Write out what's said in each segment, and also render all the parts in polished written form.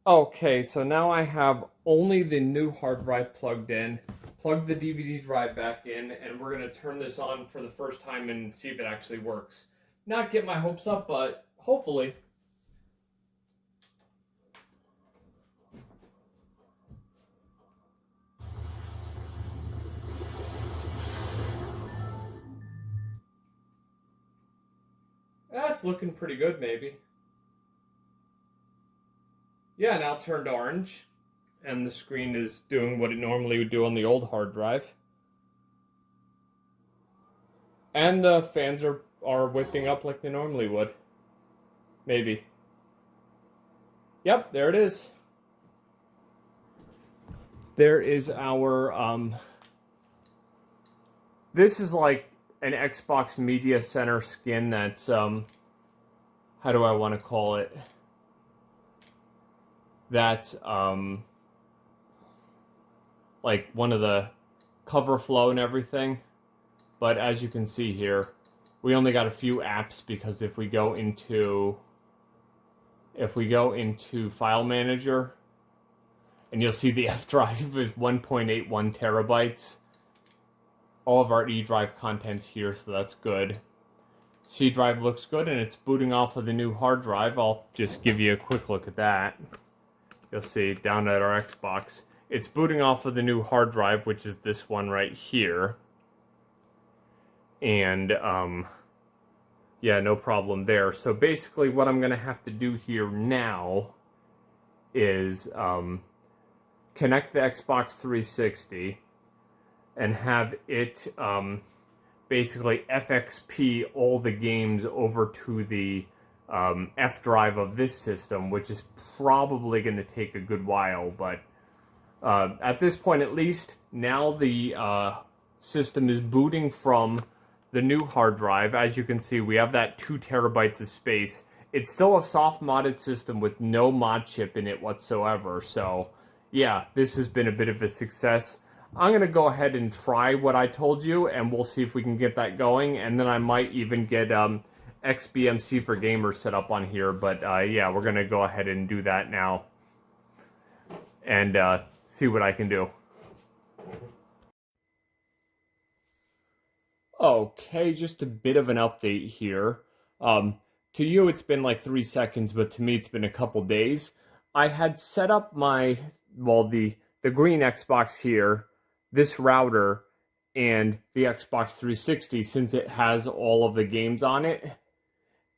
Okay, so now I have only the new hard drive plugged in, plug the DVD drive back in, and we're going to turn this on for the first time and see if it actually works. Not get my hopes up, but hopefully. That's looking pretty good, maybe. Yeah, now turned orange, and the screen is doing what it normally would do on the old hard drive. And the fans are whipping up like they normally would. Maybe. Yep, there it is. There is our, this is like an Xbox Media Center skin that's, how do I want to call it? That's, like one of the cover flow and everything. But as you can see here, we only got a few apps because if we go into File Manager, and you'll see the F drive is 1.81 terabytes. All of our E drive content's here, so that's good. C drive looks good, and it's booting off of the new hard drive. I'll just give you a quick look at that. You'll see down at our Xbox, it's booting off of the new hard drive, which is this one right here. And, yeah, no problem there. So basically what I'm going to have to do here now is connect the Xbox 360 and have it basically FXP all the games over to the F drive of this system, which is probably going to take a good while. But at this point, at least, now the system is booting from the new hard drive. As you can see, we have that 2 terabytes of space. It's still a soft modded system with no mod chip in it whatsoever. So, yeah, this has been a bit of a success. I'm going to go ahead and try what I told you, and we'll see if we can get that going. And then I might even get XBMC for Gamers set up on here. But, yeah, we're going to go ahead and do that now and see what I can do. Okay, just a bit of an update here. To you, it's been like 3 seconds, but to me, it's been a couple days. I had set up my, well, the green Xbox here, this router, and the Xbox 360, since it has all of the games on it.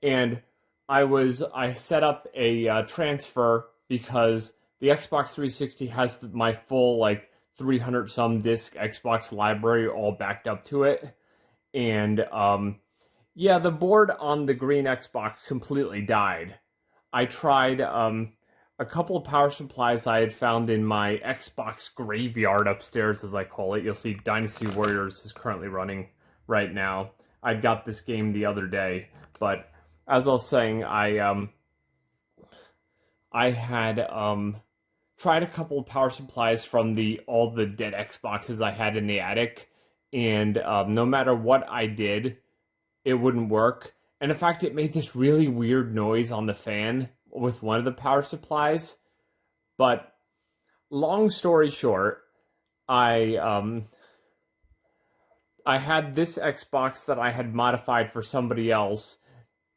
And I set up a transfer because the Xbox 360 has my full, like, 300 some disc Xbox library all backed up to it. And, yeah, the board on the green Xbox completely died. I tried, a couple of power supplies I had found in my Xbox graveyard upstairs, as I call it. You'll see Dynasty Warriors is currently running right now. I got this game the other day, but as I was saying, I had, tried a couple of power supplies from all the dead Xboxes I had in the attic. And no matter what I did, it wouldn't work. And in fact, it made this really weird noise on the fan with one of the power supplies. But long story short, I had this Xbox that I had modified for somebody else.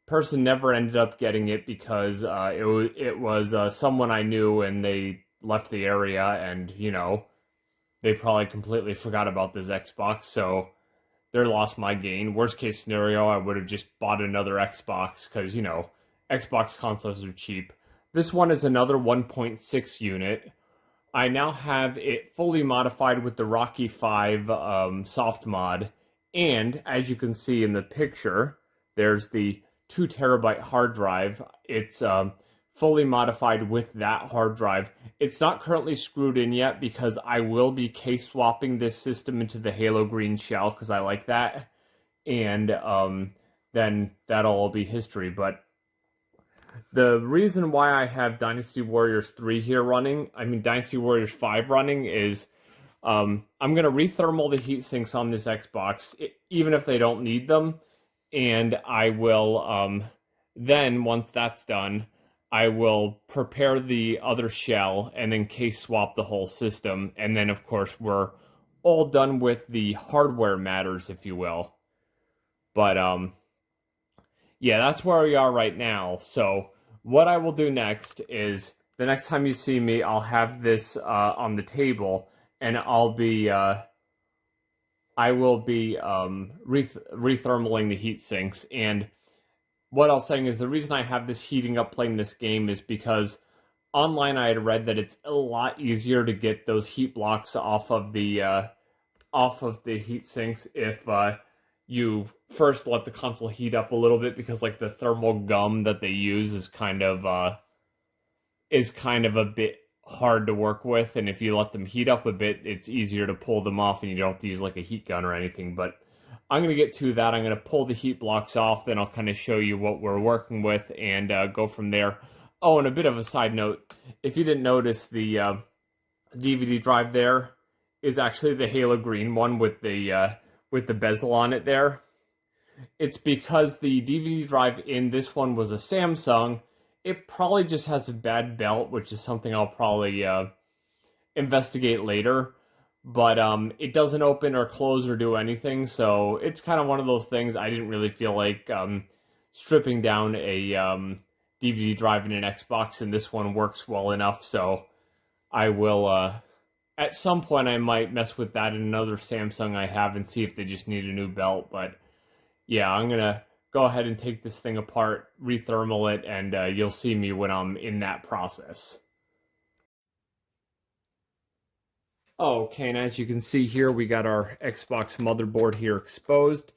Person never ended up getting it because it was someone I knew, and they left the area, and, you know, they probably completely forgot about this Xbox, so they're lost my gain. Worst case scenario, I would have just bought another Xbox, because, you know, Xbox consoles are cheap. This one is another 1.6 unit. I now have it fully modified with the Rocky 5 soft mod, and as you can see in the picture, there's the 2 terabyte hard drive. It's fully modified with that hard drive. It's not currently screwed in yet because I will be case swapping this system into the Halo Green shell because I like that. And then that'll all be history. But the reason why I have Dynasty Warriors 3 here running, Dynasty Warriors 5 running, is I'm going to rethermal the heat sinks on this Xbox, even if they don't need them. And I will, then, once that's done, I will prepare the other shell and then case swap the whole system. And then, of course, we're all done with the hardware matters, if you will. But, yeah, that's where we are right now. So what I will do next is the next time you see me, I'll have this on the table, and I will be rethermaling the heat sinks. And what I was saying is the reason I have this heating up playing this game is because online I had read that it's a lot easier to get those heat blocks off of the heat sinks if you first let the console heat up a little bit, because like the thermal gum that they use is kind of a bit hard to work with, and if you let them heat up a bit, it's easier to pull them off, and you don't have to use like a heat gun or anything. But I'm going to get to that. I'm going to pull the heat blocks off, then I'll kind of show you what we're working with and go from there. Oh, and a bit of a side note, if you didn't notice, the DVD drive there is actually the Halo Green one with the bezel on it there. It's because the DVD drive in this one was a Samsung. It probably just has a bad belt, which is something I'll probably investigate later. But it doesn't open or close or do anything, so it's kind of one of those things. I didn't really feel like stripping down a DVD drive in an Xbox, and this one works well enough, so I will... at some point, I might mess with that in another Samsung I have and see if they just need a new belt. But yeah, I'm going to go ahead and take this thing apart, rethermal it, and you'll see me when I'm in that process. Okay, and as you can see here, we got our Xbox motherboard here exposed.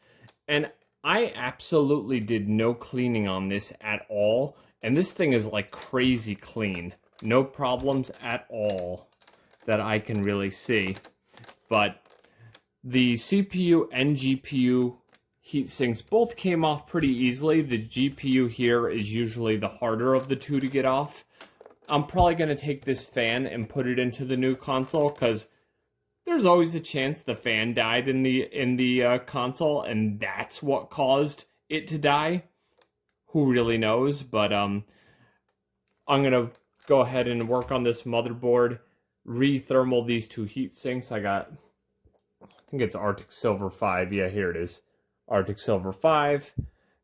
And I absolutely did no cleaning on this at all. And this thing is like crazy clean. No problems at all that I can really see. But the CPU and GPU heat sinks both came off pretty easily. The GPU here is usually the harder of the two to get off. I'm probably going to take this fan and put it into the new console, because there's always a chance the fan died in the console, and that's what caused it to die. Who really knows? But I'm going to go ahead and work on this motherboard, rethermal these two heat sinks. I think it's Arctic Silver 5. Yeah, here it is. Arctic Silver 5.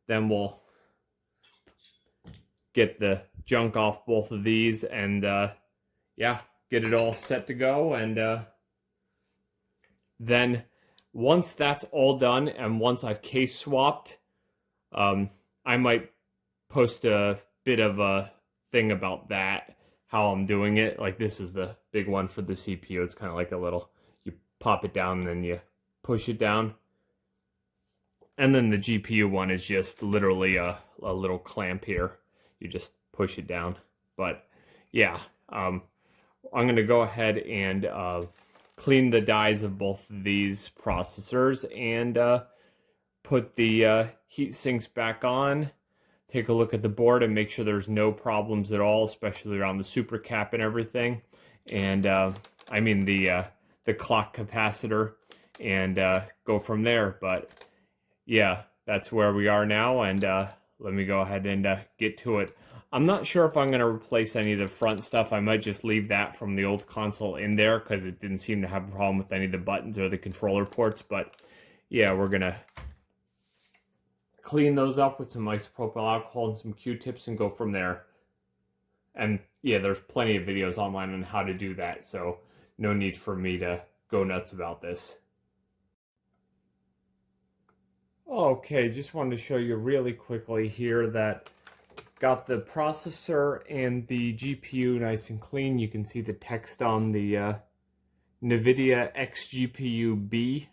Then we'll get the junk off both of these and, yeah, get it all set to go. And then once that's all done and once I've case swapped, I might post a bit of a thing about that, how I'm doing it. Like, this is the big one for the CPU. It's kind of like a little, you pop it down, then you push it down. And then the GPU one is just literally a little clamp here. You just push it down. But yeah, I'm going to go ahead and clean the dies of both of these processors and put the heat sinks back on. Take a look at the board and make sure there's no problems at all, especially around the super cap and everything. And I mean the clock capacitor, and go from there. But yeah, that's where we are now, and let me go ahead and get to it. I'm not sure if I'm going to replace any of the front stuff. I might just leave that from the old console in there, because it didn't seem to have a problem with any of the buttons or the controller ports. But yeah, we're going to clean those up with some isopropyl alcohol and some Q-tips and go from there. And yeah, there's plenty of videos online on how to do that, so no need for me to go nuts about this. Okay, just wanted to show you really quickly here that got the processor and the GPU nice and clean. You can see the text on the NVIDIA XGPU-B.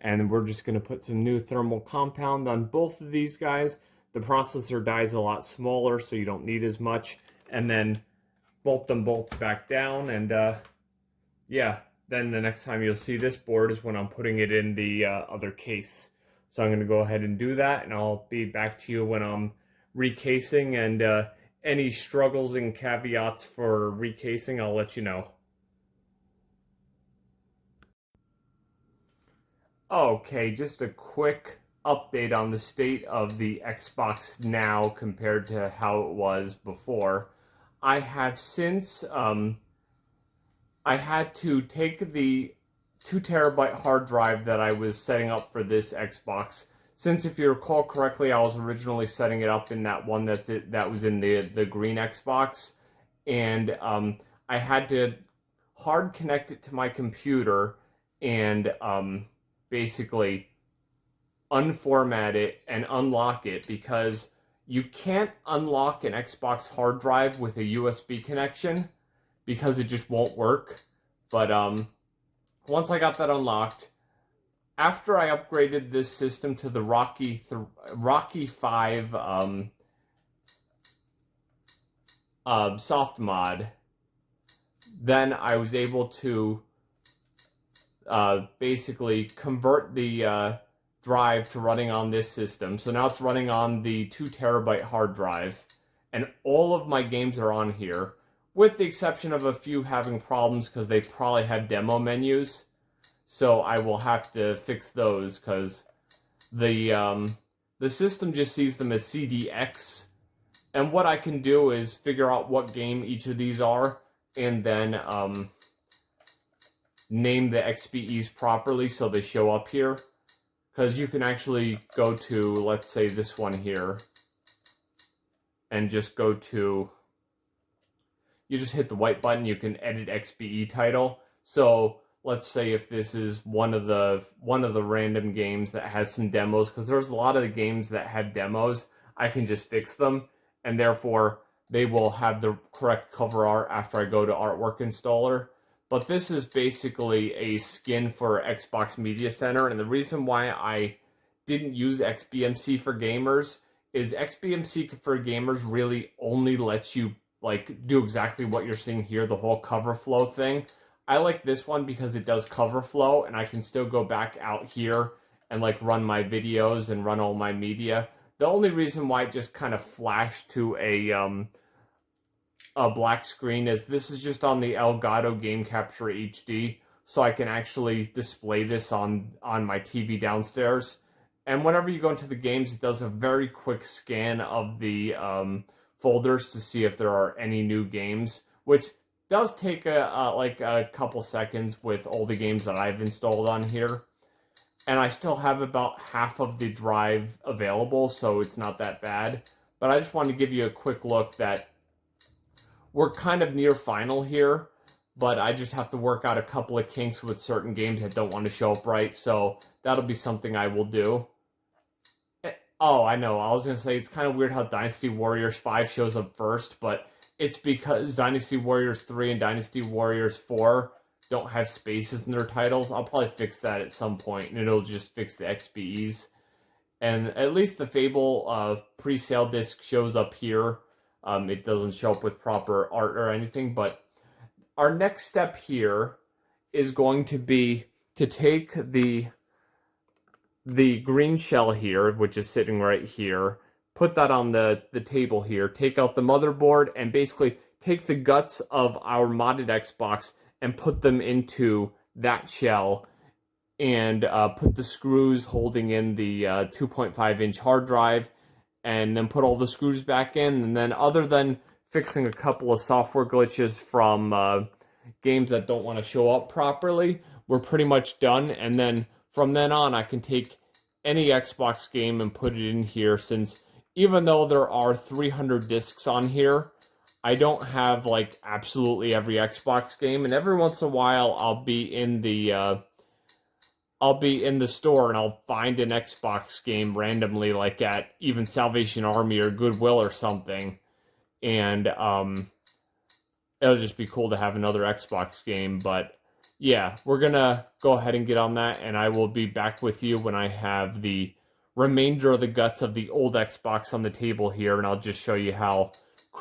And we're just going to put some new thermal compound on both of these guys. The processor die is a lot smaller, so you don't need as much. And then bolt them both back down. And yeah, then the next time you'll see this board is when I'm putting it in the other case. So I'm going to go ahead and do that, and I'll be back to you when I'm recasing, and any struggles and caveats for recasing, I'll let you know. Okay, just a quick update on the state of the Xbox now compared to how it was before. I have since I had to take the 2 terabyte hard drive that I was setting up for this Xbox. Since, if you recall correctly, I was originally setting it up in that one that was in the green Xbox, and I had to hard connect it to my computer and basically unformat it and unlock it, because you can't unlock an Xbox hard drive with a USB connection because it just won't work. But once I got that unlocked, after I upgraded this system to the Rocky 5 Softmod, then I was able to basically convert the drive to running on this system. So now it's running on the 2 terabyte hard drive, and all of my games are on here, with the exception of a few having problems because they probably have demo menus. So I will have to fix those, because the system just sees them as CDX. And what I can do is figure out what game each of these are, and then name the XBEs properly so they show up here. Because you can actually go to, let's say, this one here, and just go to, you just hit the white button, you can edit XBE title. So let's say if this is one of the random games that has some demos, because there's a lot of the games that have demos, I can just fix them, and therefore they will have the correct cover art after I go to Artwork Installer. But this is basically a skin for Xbox Media Center, and the reason why I didn't use XBMC for gamers is XBMC for gamers really only lets you like do exactly what you're seeing here, the whole cover flow thing. I like this one because it does cover flow, and I can still go back out here and like run my videos and run all my media. The only reason why it just kind of flashed to a black screen is this is just on the Elgato Game Capture HD, so I can actually display this on my TV downstairs. And whenever you go into the games, it does a very quick scan of the folders to see if there are any new games, which does take a couple seconds with all the games that I've installed on here. And I still have about half of the drive available, so it's not that bad. But I just wanted to give you a quick look that we're kind of near final here, but I just have to work out a couple of kinks with certain games that don't want to show up right, so that'll be something I will do. Oh, I know, I was going to say, it's kind of weird how Dynasty Warriors 5 shows up first, but it's because Dynasty Warriors 3 and Dynasty Warriors 4 don't have spaces in their titles. I'll probably fix that at some point, and it'll just fix the XBEs. And at least the Fable pre-sale disc shows up here. It doesn't show up with proper art or anything, but our next step here is going to be to take the green shell here, which is sitting right here, put that on the table here, take out the motherboard, and basically take the guts of our modded Xbox and put them into that shell, and put the screws holding in the 2.5-inch hard drive, and then put all the screws back in. And then, other than fixing a couple of software glitches from games that don't want to show up properly, we're pretty much done. And then from then on, I can take any Xbox game and put it in here, since even though there are 300 discs on here, I don't have like absolutely every Xbox game, and every once in a while I'll be in the store and I'll find an Xbox game randomly, like at even Salvation Army or Goodwill or something, and it'll just be cool to have another Xbox game. But yeah, we're gonna go ahead and get on that, and I will be back with you when I have the remainder of the guts of the old Xbox on the table here, and I'll just show you how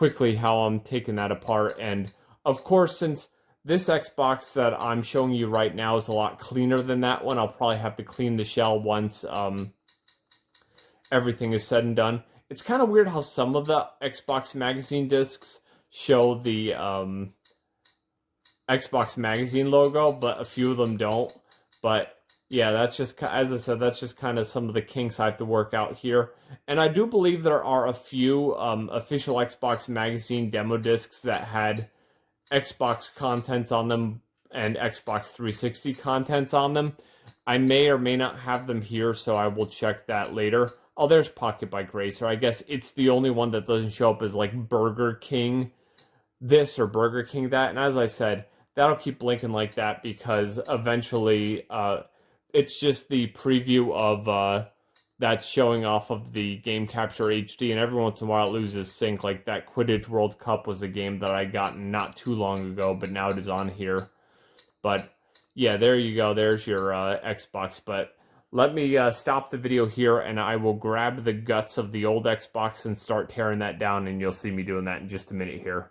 I'm taking that apart. And of course, since this Xbox that I'm showing you right now is a lot cleaner than that one, I'll probably have to clean the shell once everything is said and done. It's kind of weird how some of the Xbox magazine discs show the Xbox magazine logo, but a few of them don't. But Yeah, that's just, as I said, that's just kind of some of the kinks I have to work out here. And I do believe there are a few official Xbox Magazine demo discs that had Xbox contents on them and Xbox 360 contents on them. I may or may not have them here, so I will check that later. Oh, there's Pocket Bike Racer. I guess it's the only one that doesn't show up as like Burger King this or Burger King that. And as I said, that'll keep blinking like that because eventually it's just the preview of that's showing off of the Game Capture HD, and every once in a while it loses sync. Like that Quidditch World Cup was a game that I got not too long ago, but now it is on here. But yeah, there you go. There's your Xbox. But let me stop the video here, and I will grab the guts of the old Xbox and start tearing that down, and you'll see me doing that in just a minute here.